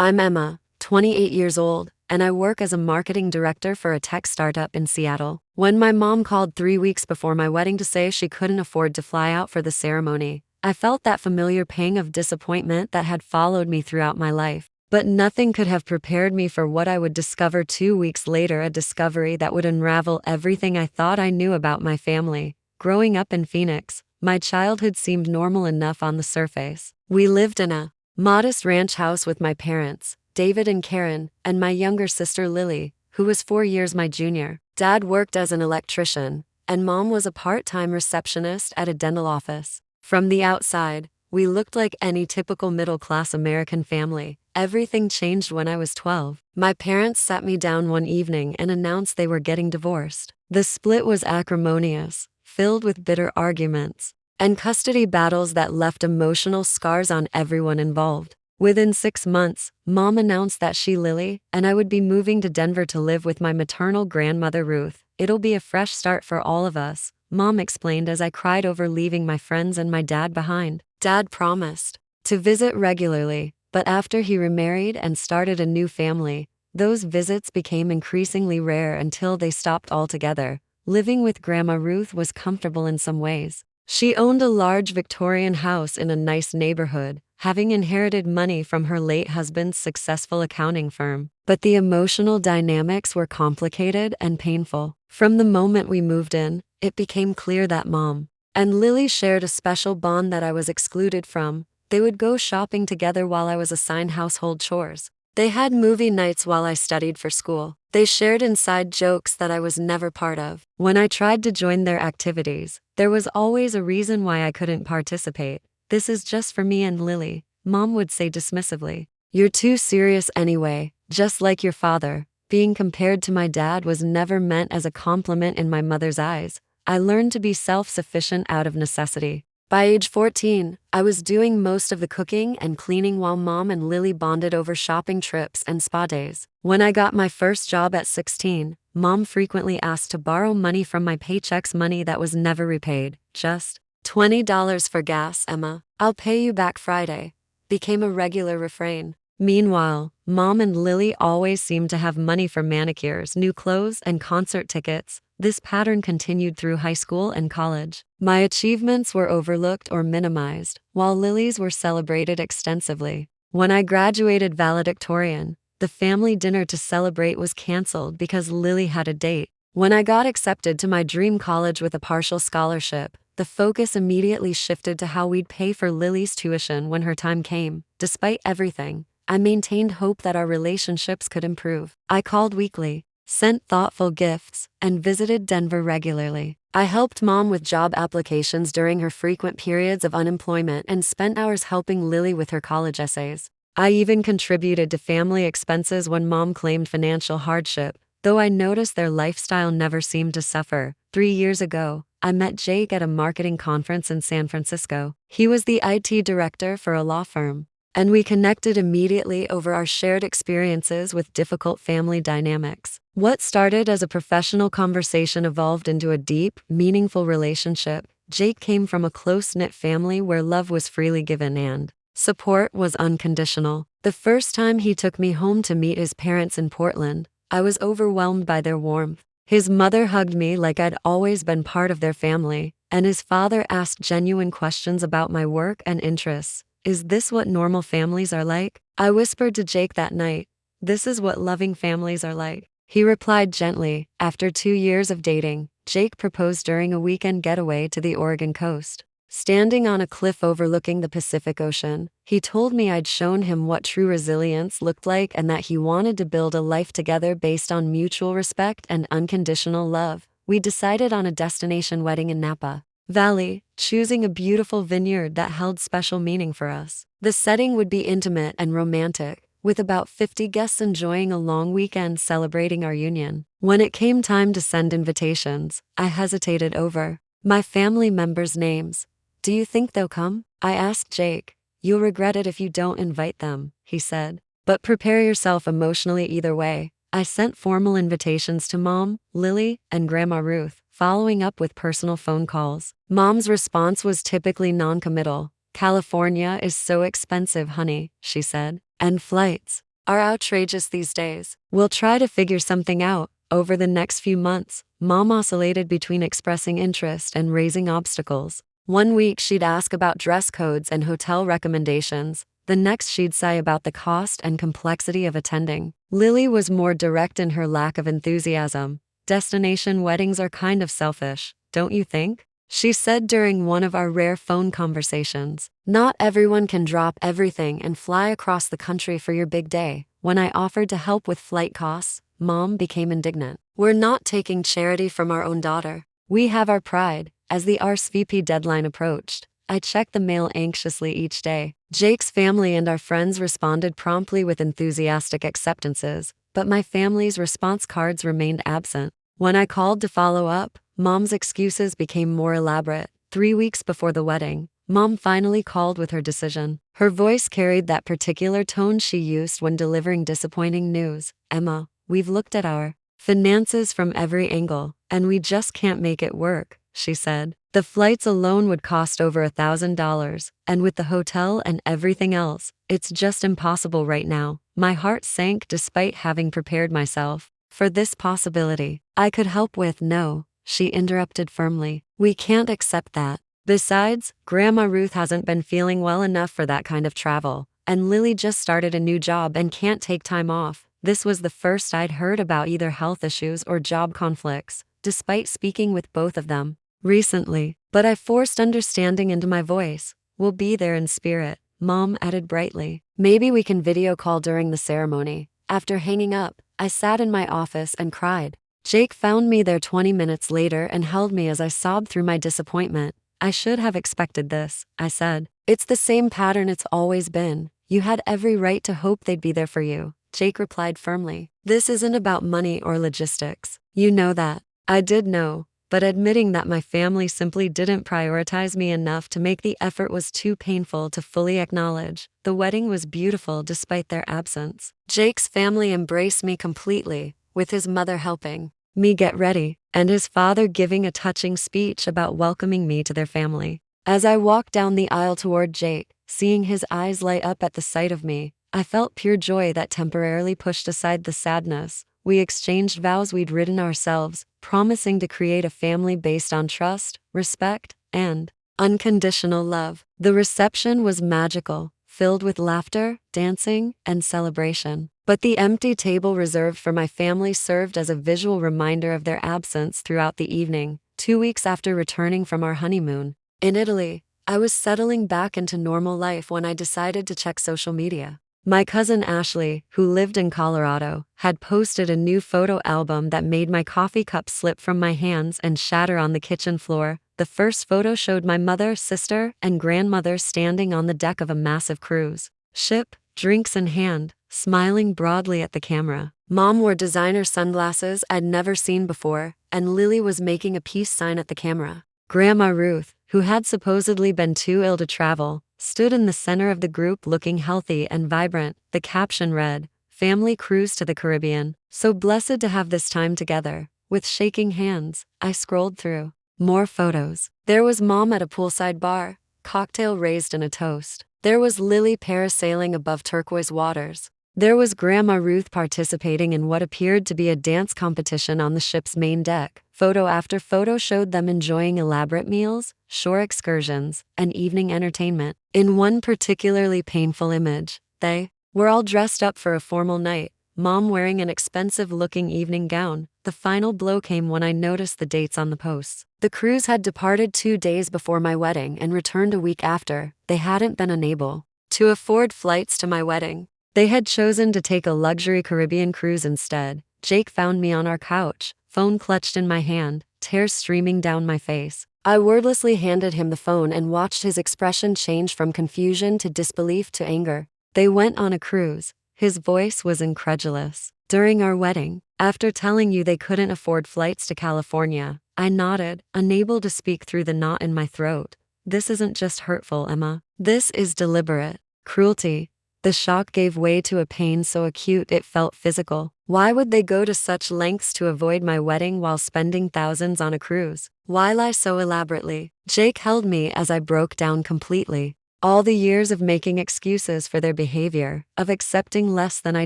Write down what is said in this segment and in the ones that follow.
I'm Emma, 28 years old, and I work as a marketing director for a tech startup in Seattle. When my mom called 3 weeks before my wedding to say she couldn't afford to fly out for the ceremony, I felt that familiar pang of disappointment that had followed me throughout my life. But nothing could have prepared me for what I would discover 2 weeks later, a discovery that would unravel everything I thought I knew about my family. Growing up in Phoenix, my childhood seemed normal enough on the surface. We lived in a modest ranch house with my parents, David and Karen, and my younger sister Lily, who was 4 years my junior. Dad worked as an electrician, and Mom was a part-time receptionist at a dental office. From the outside, we looked like any typical middle-class American family. Everything changed when I was 12. My parents sat me down one evening and announced they were getting divorced. The split was acrimonious, filled with bitter arguments and custody battles that left emotional scars on everyone involved. Within 6 months, Mom announced that she, Lily, and I would be moving to Denver to live with my maternal grandmother Ruth. "It'll be a fresh start for all of us," Mom explained as I cried over leaving my friends and my dad behind. Dad promised to visit regularly, but after he remarried and started a new family, those visits became increasingly rare until they stopped altogether. Living with Grandma Ruth was comfortable in some ways. She owned a large Victorian house in a nice neighborhood, having inherited money from her late husband's successful accounting firm. But the emotional dynamics were complicated and painful. From the moment we moved in, it became clear that Mom and Lily shared a special bond that I was excluded from. They would go shopping together while I was assigned household chores. They had movie nights while I studied for school. They shared inside jokes that I was never part of. When I tried to join their activities, there was always a reason why I couldn't participate. "This is just for me and Lily," Mom would say dismissively. "You're too serious anyway, just like your father." Being compared to my dad was never meant as a compliment in my mother's eyes. I learned to be self-sufficient out of necessity. By age 14, I was doing most of the cooking and cleaning while Mom and Lily bonded over shopping trips and spa days. When I got my first job at 16, Mom frequently asked to borrow money from my paychecks, money that was never repaid. "Just $20 for gas, Emma. I'll pay you back Friday," became a regular refrain. Meanwhile, Mom and Lily always seemed to have money for manicures, new clothes, and concert tickets. This pattern continued through high school and college. My achievements were overlooked or minimized, while Lily's were celebrated extensively. When I graduated valedictorian, the family dinner to celebrate was canceled because Lily had a date. When I got accepted to my dream college with a partial scholarship, the focus immediately shifted to how we'd pay for Lily's tuition when her time came. Despite everything, I maintained hope that our relationships could improve. I called weekly, sent thoughtful gifts, and visited Denver regularly. I helped Mom with job applications during her frequent periods of unemployment and spent hours helping Lily with her college essays. I even contributed to family expenses when Mom claimed financial hardship, though I noticed their lifestyle never seemed to suffer. 3 years ago, I met Jake at a marketing conference in San Francisco. He was the IT director for a law firm, and we connected immediately over our shared experiences with difficult family dynamics. What started as a professional conversation evolved into a deep, meaningful relationship. Jake came from a close-knit family where love was freely given and support was unconditional. The first time he took me home to meet his parents in Portland, I was overwhelmed by their warmth. His mother hugged me like I'd always been part of their family, and his father asked genuine questions about my work and interests. "Is this what normal families are like?" I whispered to Jake that night. "This is what loving families are like." He replied gently. After 2 years of dating, Jake proposed during a weekend getaway to the Oregon coast. Standing on a cliff overlooking the Pacific Ocean, he told me I'd shown him what true resilience looked like and that he wanted to build a life together based on mutual respect and unconditional love. We decided on a destination wedding in Napa Valley, choosing a beautiful vineyard that held special meaning for us. The setting would be intimate and romantic, with about 50 guests enjoying a long weekend celebrating our union. When it came time to send invitations, I hesitated over my family members' names. "Do you think they'll come?" I asked Jake. "You'll regret it if you don't invite them," he said. "But prepare yourself emotionally either way." I sent formal invitations to Mom, Lily, and Grandma Ruth, following up with personal phone calls. Mom's response was typically non-committal. "California is so expensive, honey," she said. "And flights." are outrageous these days. We'll try to figure something out. Over the next few months, Mom oscillated between expressing interest and raising obstacles. One week she'd ask about dress codes and hotel recommendations. The next she'd sigh about the cost and complexity of attending. Lily was more direct in her lack of enthusiasm. Destination weddings are kind of selfish, don't you think? She said during one of our rare phone conversations. Not everyone can drop everything and fly across the country for your big day. When I offered to help with flight costs, Mom became indignant. We're not taking charity from our own daughter. We have our pride. As the RSVP deadline approached, I checked the mail anxiously each day. Jake's family and our friends responded promptly with enthusiastic acceptances, but my family's response cards remained absent. When I called to follow up, Mom's excuses became more elaborate. 3 weeks before the wedding, Mom finally called with her decision. Her voice carried that particular tone she used when delivering disappointing news. Emma, we've looked at our finances from every angle, and we just can't make it work, she said. The flights alone would cost over $1,000, and with the hotel and everything else, it's just impossible right now. My heart sank despite having prepared myself for this possibility. I could help with. No, she interrupted firmly. We can't accept that. Besides, Grandma Ruth hasn't been feeling well enough for that kind of travel, and Lily just started a new job and can't take time off. This was the first I'd heard about either health issues or job conflicts, despite speaking with both of them recently. But I forced understanding into my voice. We'll be there in spirit, Mom added brightly. Maybe we can video call during the ceremony. After hanging up, I sat in my office and cried. Jake found me there 20 minutes later and held me as I sobbed through my disappointment. I should have expected this, I said. It's the same pattern it's always been. You had every right to hope they'd be there for you, Jake replied firmly. This isn't about money or logistics. You know that. I did know, but admitting that my family simply didn't prioritize me enough to make the effort was too painful to fully acknowledge. The wedding was beautiful despite their absence. Jake's family embraced me completely, with his mother helping me get ready, and his father giving a touching speech about welcoming me to their family. As I walked down the aisle toward Jake, seeing his eyes light up at the sight of me, I felt pure joy that temporarily pushed aside the sadness. We exchanged vows we'd written ourselves, promising to create a family based on trust, respect, and unconditional love. The reception was magical, filled with laughter, dancing, and celebration. But the empty table reserved for my family served as a visual reminder of their absence throughout the evening. 2 weeks after returning from our honeymoon in Italy, I was settling back into normal life when I decided to check social media. My cousin Ashley, who lived in Colorado, had posted a new photo album that made my coffee cup slip from my hands and shatter on the kitchen floor. The first photo showed my mother, sister, and grandmother standing on the deck of a massive cruise ship, drinks in hand, smiling broadly at the camera. Mom wore designer sunglasses I'd never seen before, and Lily was making a peace sign at the camera. Grandma Ruth, who had supposedly been too ill to travel, stood in the center of the group looking healthy and vibrant. The caption read, "Family cruise to the Caribbean. So blessed to have this time together." With shaking hands, I scrolled through more photos. There was Mom at a poolside bar, cocktail raised in a toast. There was Lily parasailing above turquoise waters. There was Grandma Ruth participating in what appeared to be a dance competition on the ship's main deck. Photo after photo showed them enjoying elaborate meals, shore excursions, and evening entertainment. In one particularly painful image, they were all dressed up for a formal night, Mom wearing an expensive-looking evening gown. The final blow came when I noticed the dates on the posts. The cruise had departed 2 days before my wedding and returned a week after. They hadn't been unable to afford flights to my wedding. They had chosen to take a luxury Caribbean cruise instead. Jake found me on our couch, phone clutched in my hand, tears streaming down my face. I wordlessly handed him the phone and watched his expression change from confusion to disbelief to anger. They went on a cruise. His voice was incredulous. During our wedding, after telling you they couldn't afford flights to California, I nodded, unable to speak through the knot in my throat. This isn't just hurtful, Emma. This is deliberate cruelty. The shock gave way to a pain so acute it felt physical. Why would they go to such lengths to avoid my wedding while spending thousands on a cruise? Why lie so elaborately? Jake held me as I broke down completely. All the years of making excuses for their behavior, of accepting less than I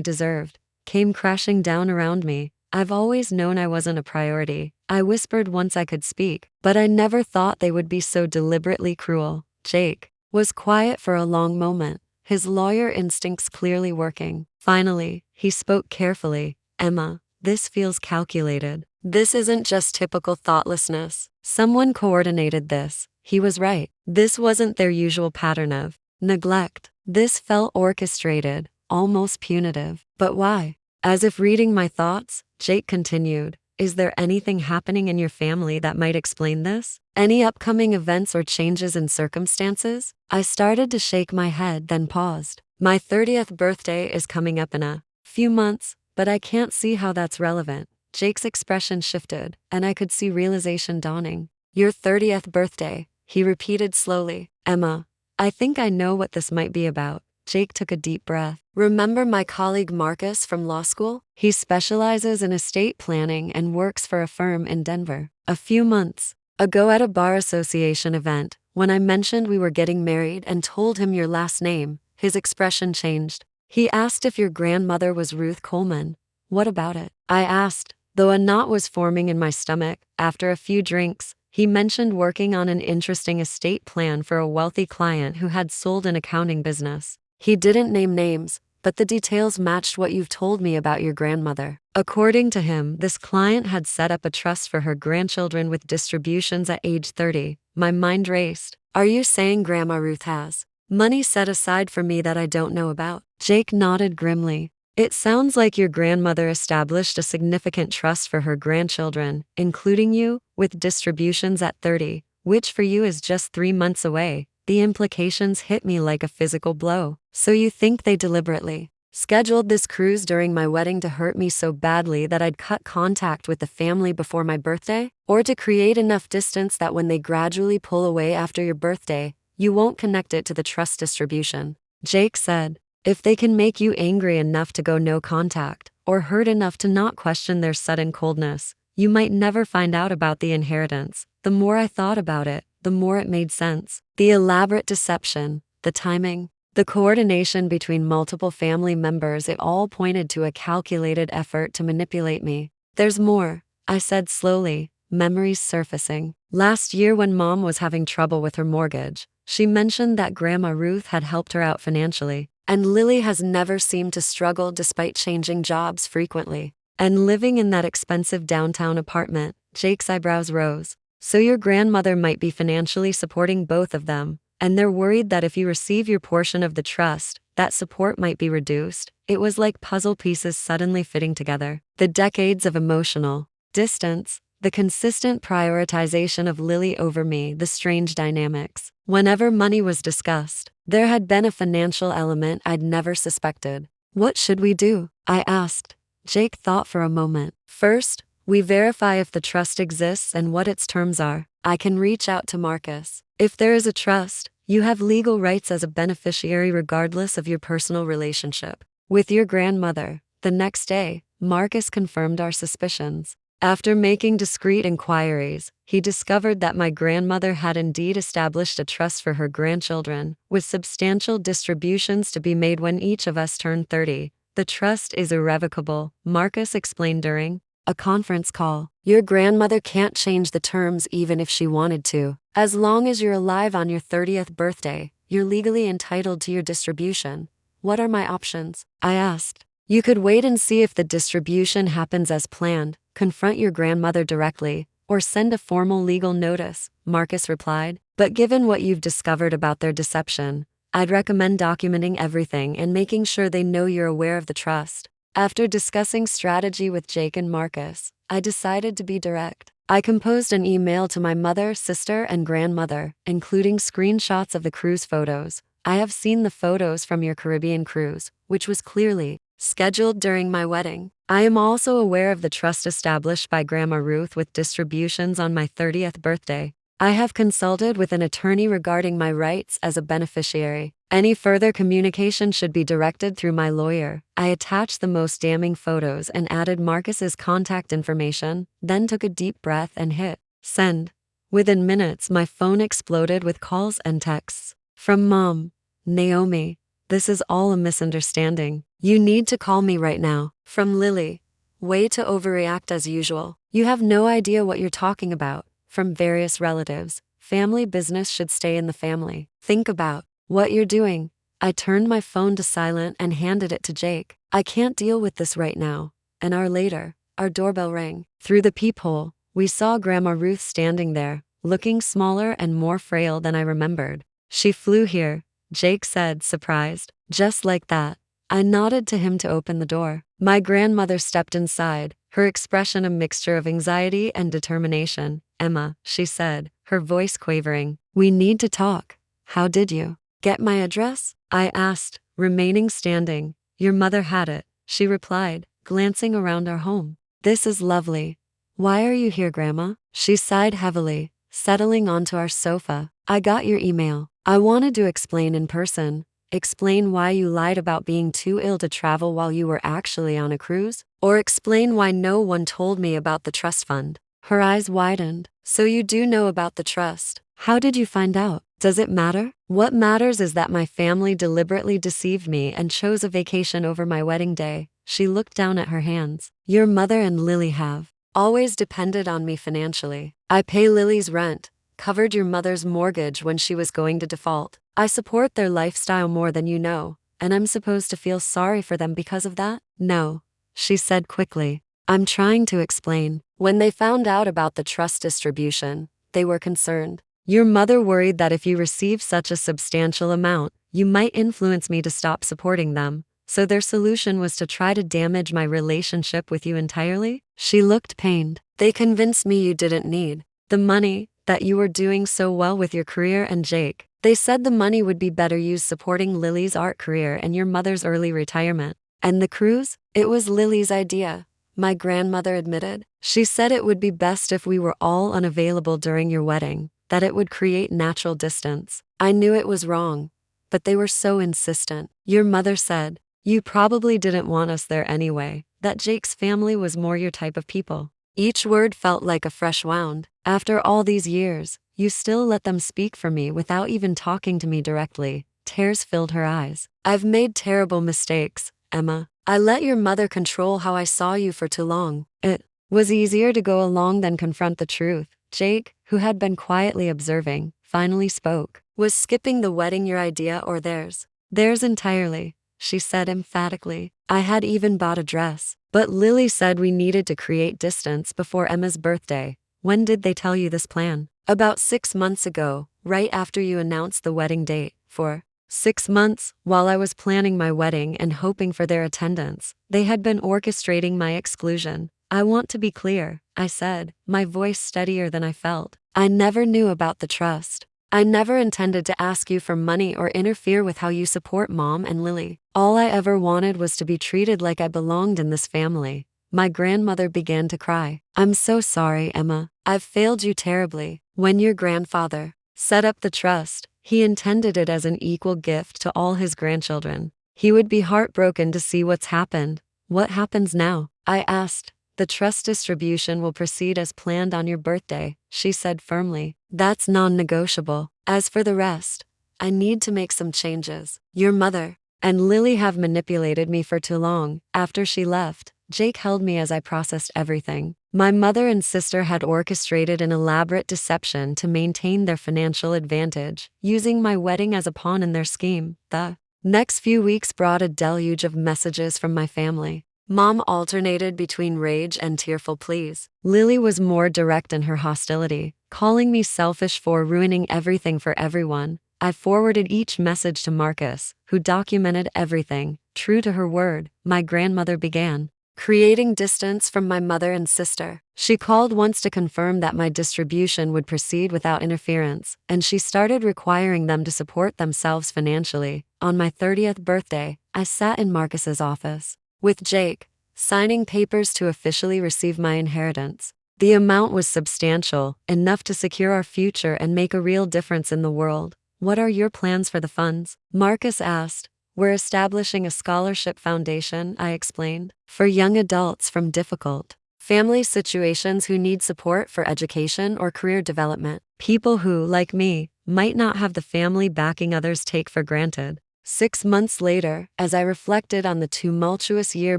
deserved, came crashing down around me. I've always known I wasn't a priority, I whispered once I could speak, but I never thought they would be so deliberately cruel. Jake was quiet for a long moment, his lawyer instincts clearly working. Finally, he spoke carefully. Emma, this feels calculated. This isn't just typical thoughtlessness. Someone coordinated this. He was right. This wasn't their usual pattern of neglect. This felt orchestrated, almost punitive. But why? As if reading my thoughts, Jake continued, is there anything happening in your family that might explain this? Any upcoming events or changes in circumstances? I started to shake my head, then paused. My 30th birthday is coming up in a few months, but I can't see how that's relevant. Jake's expression shifted, and I could see realization dawning. Your 30th birthday, he repeated slowly. Emma, I think I know what this might be about. Jake took a deep breath. Remember my colleague Marcus from law school? He specializes in estate planning and works for a firm in Denver. A few months ago at a bar association event, when I mentioned we were getting married and told him your last name, his expression changed. He asked if your grandmother was Ruth Coleman. What about it? I asked, though a knot was forming in my stomach. After a few drinks, he mentioned working on an interesting estate plan for a wealthy client who had sold an accounting business. He didn't name names, but the details matched what you've told me about your grandmother. According to him, this client had set up a trust for her grandchildren with distributions at age 30. My mind raced. Are you saying Grandma Ruth has money set aside for me that I don't know about? Jake nodded grimly. It sounds like your grandmother established a significant trust for her grandchildren, including you, with distributions at 30, which for you is just 3 months away. The implications hit me like a physical blow. So you think they deliberately scheduled this cruise during my wedding to hurt me so badly that I'd cut contact with the family before my birthday? Or to create enough distance that when they gradually pull away after your birthday, you won't connect it to the trust distribution? Jake said, if they can make you angry enough to go no contact, or hurt enough to not question their sudden coldness, you might never find out about the inheritance. The more I thought about it, the more it made sense. The elaborate deception, the timing, the coordination between multiple family members, it all pointed to a calculated effort to manipulate me. There's more, I said slowly, memories surfacing. Last year when Mom was having trouble with her mortgage, she mentioned that Grandma Ruth had helped her out financially. And Lily has never seemed to struggle despite changing jobs frequently. And living in that expensive downtown apartment, Jake's eyebrows rose. So your grandmother might be financially supporting both of them, and they're worried that if you receive your portion of the trust, that support might be reduced. It was like puzzle pieces suddenly fitting together. The decades of emotional distance, the consistent prioritization of Lily over me, the strange dynamics. Whenever money was discussed, there had been a financial element I'd never suspected. What should we do? I asked. Jake thought for a moment. First, we verify if the trust exists and what its terms are. I can reach out to Marcus. If there is a trust, you have legal rights as a beneficiary regardless of your personal relationship with your grandmother. The next day, Marcus confirmed our suspicions. After making discreet inquiries, he discovered that my grandmother had indeed established a trust for her grandchildren, with substantial distributions to be made when each of us turned 30. The trust is irrevocable, Marcus explained during a conference call. Your grandmother can't change the terms even if she wanted to. As long as you're alive on your 30th birthday, you're legally entitled to your distribution. What are my options? I asked. You could wait and see if the distribution happens as planned, confront your grandmother directly, or send a formal legal notice, Marcus replied. But given what you've discovered about their deception, I'd recommend documenting everything and making sure they know you're aware of the trust. After discussing strategy with Jake and Marcus, I decided to be direct. I composed an email to my mother, sister, and grandmother, including screenshots of the cruise photos. I have seen the photos from your Caribbean cruise, which was clearly scheduled during my wedding. I am also aware of the trust established by Grandma Ruth with distributions on my 30th birthday. I have consulted with an attorney regarding my rights as a beneficiary. Any further communication should be directed through my lawyer. I attached the most damning photos and added Marcus's contact information, then took a deep breath and hit send. Within minutes, my phone exploded with calls and texts. From Mom. Naomi. This is all a misunderstanding. You need to call me right now. From Lily. Way to overreact as usual. You have no idea what you're talking about. From various relatives. Family business should stay in the family. Think about what you're doing. I turned my phone to silent and handed it to Jake. I can't deal with this right now. An hour later, our doorbell rang. Through the peephole, we saw Grandma Ruth standing there, looking smaller and more frail than I remembered. She flew here, Jake said, surprised. Just like that. I nodded to him to open the door. My grandmother stepped inside, her expression a mixture of anxiety and determination. Emma, she said, her voice quavering. We need to talk. How did you get my address? I asked, remaining standing. Your mother had it, she replied, glancing around our home. This is lovely. Why are you here, Grandma? She sighed heavily, settling onto our sofa. I got your email. I wanted to explain in person. Explain why you lied about being too ill to travel while you were actually on a cruise? Or explain why no one told me about the trust fund. Her eyes widened. So you do know about the trust. How did you find out? Does it matter? What matters is that my family deliberately deceived me and chose a vacation over my wedding day. She looked down at her hands. Your mother and Lily have always depended on me financially. I pay Lily's rent, covered your mother's mortgage when she was going to default. I support their lifestyle more than you know, and I'm supposed to feel sorry for them because of that? No, she said quickly. I'm trying to explain. When they found out about the trust distribution, they were concerned. Your mother worried that if you received such a substantial amount, you might influence me to stop supporting them. So their solution was to try to damage my relationship with you entirely? She looked pained. They convinced me you didn't need the money, that you were doing so well with your career and Jake. They said the money would be better used supporting Lily's art career and your mother's early retirement. And the cruise? It was Lily's idea, my grandmother admitted. She said it would be best if we were all unavailable during your wedding, that it would create natural distance. I knew it was wrong, but they were so insistent. Your mother said, you probably didn't want us there anyway, that Jake's family was more your type of people. Each word felt like a fresh wound. After all these years, you still let them speak for me without even talking to me directly. Tears filled her eyes. I've made terrible mistakes, Emma. I let your mother control how I saw you for too long. It was easier to go along than confront the truth. Jake, who had been quietly observing, finally spoke. Was skipping the wedding your idea or theirs? Theirs entirely, she said emphatically. I had even bought a dress. But Lily said we needed to create distance before Emma's birthday. When did they tell you this plan? About 6 months ago, right after you announced the wedding date. For 6 months, while I was planning my wedding and hoping for their attendance, they had been orchestrating my exclusion. I want to be clear, I said, my voice steadier than I felt. I never knew about the trust. I never intended to ask you for money or interfere with how you support Mom and Lily. All I ever wanted was to be treated like I belonged in this family. My grandmother began to cry. I'm so sorry, Emma. I've failed you terribly. When your grandfather set up the trust, he intended it as an equal gift to all his grandchildren. He would be heartbroken to see what's happened. What happens now? I asked. The trust distribution will proceed as planned on your birthday, she said firmly. That's non-negotiable. As for the rest, I need to make some changes. Your mother and Lily have manipulated me for too long. After she left, Jake held me as I processed everything. My mother and sister had orchestrated an elaborate deception to maintain their financial advantage, using my wedding as a pawn in their scheme. The next few weeks brought a deluge of messages from my family. Mom alternated between rage and tearful pleas. Lily was more direct in her hostility, calling me selfish for ruining everything for everyone. I forwarded each message to Marcus, who documented everything. True to her word, my grandmother began creating distance from my mother and sister. She called once to confirm that my distribution would proceed without interference, and she started requiring them to support themselves financially. On my 30th birthday, I sat in Marcus's office with Jake, signing papers to officially receive my inheritance. The amount was substantial, enough to secure our future and make a real difference in the world. What are your plans for the funds? Marcus asked. We're establishing a scholarship foundation, I explained, for young adults from difficult family situations who need support for education or career development. People who, like me, might not have the family backing others take for granted. 6 months later, as I reflected on the tumultuous year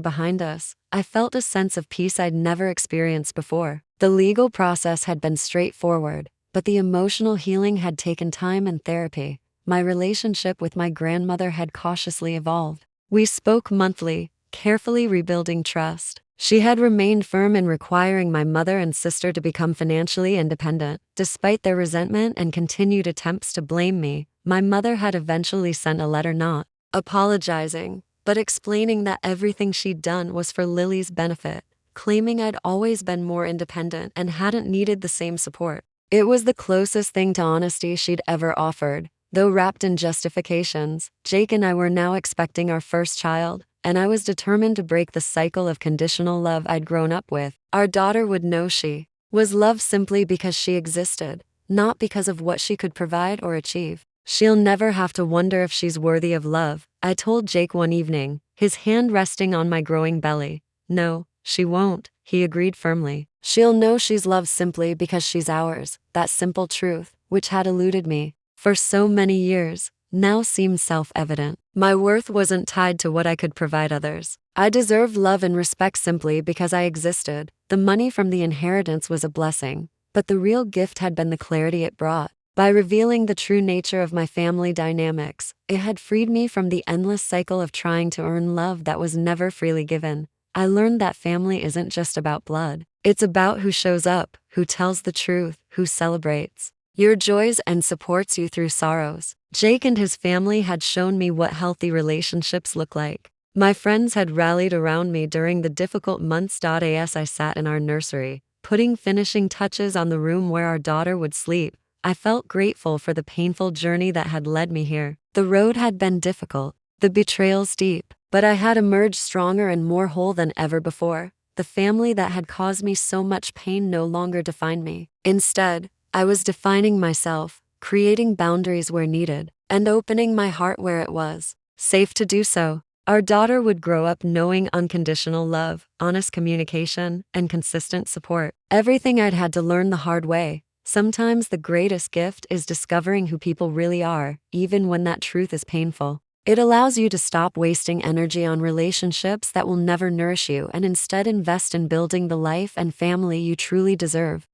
behind us, I felt a sense of peace I'd never experienced before. The legal process had been straightforward, but the emotional healing had taken time and therapy. My relationship with my grandmother had cautiously evolved. We spoke monthly, carefully rebuilding trust. She had remained firm in requiring my mother and sister to become financially independent. Despite their resentment and continued attempts to blame me, my mother had eventually sent a letter not apologizing, but explaining that everything she'd done was for Lily's benefit, claiming I'd always been more independent and hadn't needed the same support. It was the closest thing to honesty she'd ever offered. Though wrapped in justifications, Jake and I were now expecting our first child, and I was determined to break the cycle of conditional love I'd grown up with. Our daughter would know she was loved simply because she existed, not because of what she could provide or achieve. She'll never have to wonder if she's worthy of love, I told Jake one evening, his hand resting on my growing belly. No, she won't, he agreed firmly. She'll know she's loved simply because she's ours. That simple truth, which had eluded me for so many years, now seemed self-evident. My worth wasn't tied to what I could provide others. I deserved love and respect simply because I existed. The money from the inheritance was a blessing, but the real gift had been the clarity it brought. By revealing the true nature of my family dynamics, it had freed me from the endless cycle of trying to earn love that was never freely given. I learned that family isn't just about blood. It's about who shows up, who tells the truth, who celebrates your joys and supports you through sorrows. Jake and his family had shown me what healthy relationships look like. My friends had rallied around me during the difficult months. As I sat in our nursery, putting finishing touches on the room where our daughter would sleep, I felt grateful for the painful journey that had led me here. The road had been difficult, the betrayals deep, but I had emerged stronger and more whole than ever before. The family that had caused me so much pain no longer defined me. Instead, I was defining myself, creating boundaries where needed, and opening my heart where it was safe to do so. Our daughter would grow up knowing unconditional love, honest communication, and consistent support. Everything I'd had to learn the hard way. Sometimes the greatest gift is discovering who people really are, even when that truth is painful. It allows you to stop wasting energy on relationships that will never nourish you and instead invest in building the life and family you truly deserve.